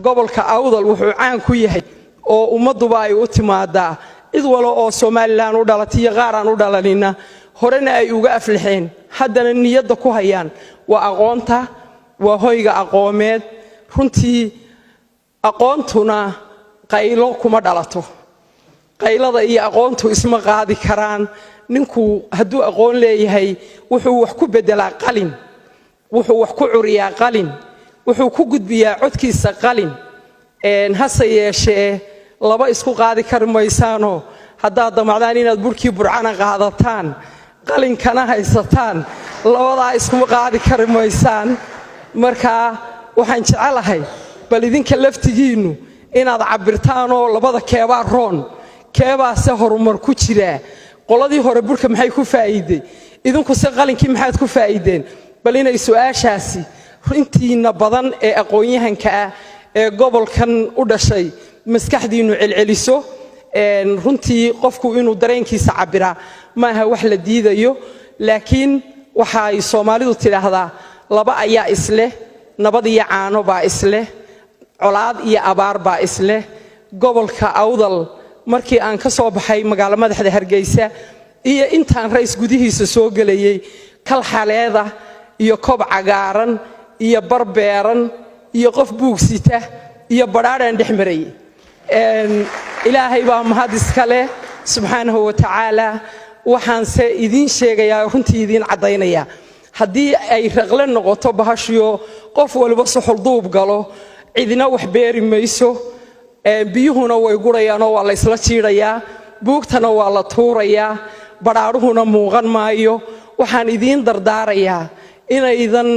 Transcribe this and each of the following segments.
gobolka awdal wuxuu caan ku yahay oo ummaduba ay u timaada cid walo oo Soomaaliland u dhalatay qaar aan u dhalanina horena ay uga aflixeen haddana niyada ku hayaan waa aqoonta waa hoyga aqoomeed runtii aqoontuna qaylo kuma dhalato qaylada iyo aqoontu isma qaadi karaan ninku hadduu aqoon leeyahay wuxuu wax ku bedelaa qalin wuxuu wax ku curiyaa qalin wuxuu ku gudbiyaa codkiisa qalin hase yeeshee laba isku qaadi kar maysaano haddaa damacdaan inaad burkii burcana qaadataan qalinkana haysataan labadaa isku qaadi kar maysaan marka waxaan jecelahay bal idinka laftigiinu inaad cabirtaan oo labada keebaa roon keebaase horumar ku jira qoladii hore burka maxay ku faa'iiday idinku se qalinkii maxaad ku faa'iideen bal inay su'aashaasi runtiina badan ee aqoon-yahanka ah ee gobolkan u dhashay maskaxdiinu celceliso runtii qofku inuu dareenkiisa cabira maaha wax la diidayo laakiin waxa ay Soomaalidu tiraahdaa laba ayaa isle nabad iyo caano baa isle colaad iyo abaar baa isle gobolka awdal markii aan ka soo baxay magaalada madaxda Hargeysa iyo intaan rays gudihiisa soo galayay kal xaleeda iyo kob cagaaran iyo barbeeran iyo qof buugsita iyo badhaadhan dhexmaray ilaahay baa mahad iska leh subhanahu wa ta'ala waxaan se idin sheegayaa runtii idin cadeynaya haddii ay raqle noqoto bahashiyo qof walba suxul duub galo cidina wax beeri mayso biyuhuna way gurayaan oo waa la isla jiidayaa buugtana waa la tuurayaa badhaaruhuna muuqan maayo waxaan idin dardaarayaa inaydan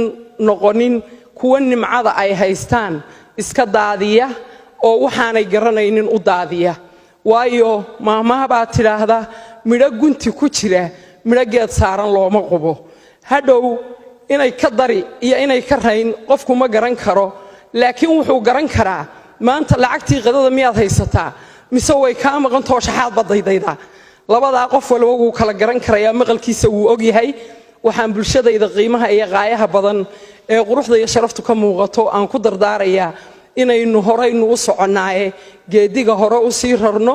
noqonin kuwa nimcada ay haystaan iska daadiya oo waxaanay garanaynin u daadiya waayo maamaha baa tiraahda midho gunti ku jira midho geed saaran looma qubo hadhow inay ka dari iyo inay ka rayn qofku ma garan karo laakiin wuxuu garan karaa maanta lacagtii qadada miyaad haysataa mise way ka maqan tooshaxaad badaydayda labadaa qof walba wuu kala garan karayaa maqalkiisa wuu og yahay waxaan bulshadayda qiimaha iyo qaayaha badan ee quruxda iyo sharaftu ka muuqato aan ku dardaarayaa inaynu horeynu u soconaaye geediga hore u sii rarno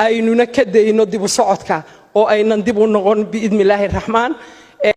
aynuna ka dayno dib u socodka oo aynan dib u noqon biidmillaahi raxmaan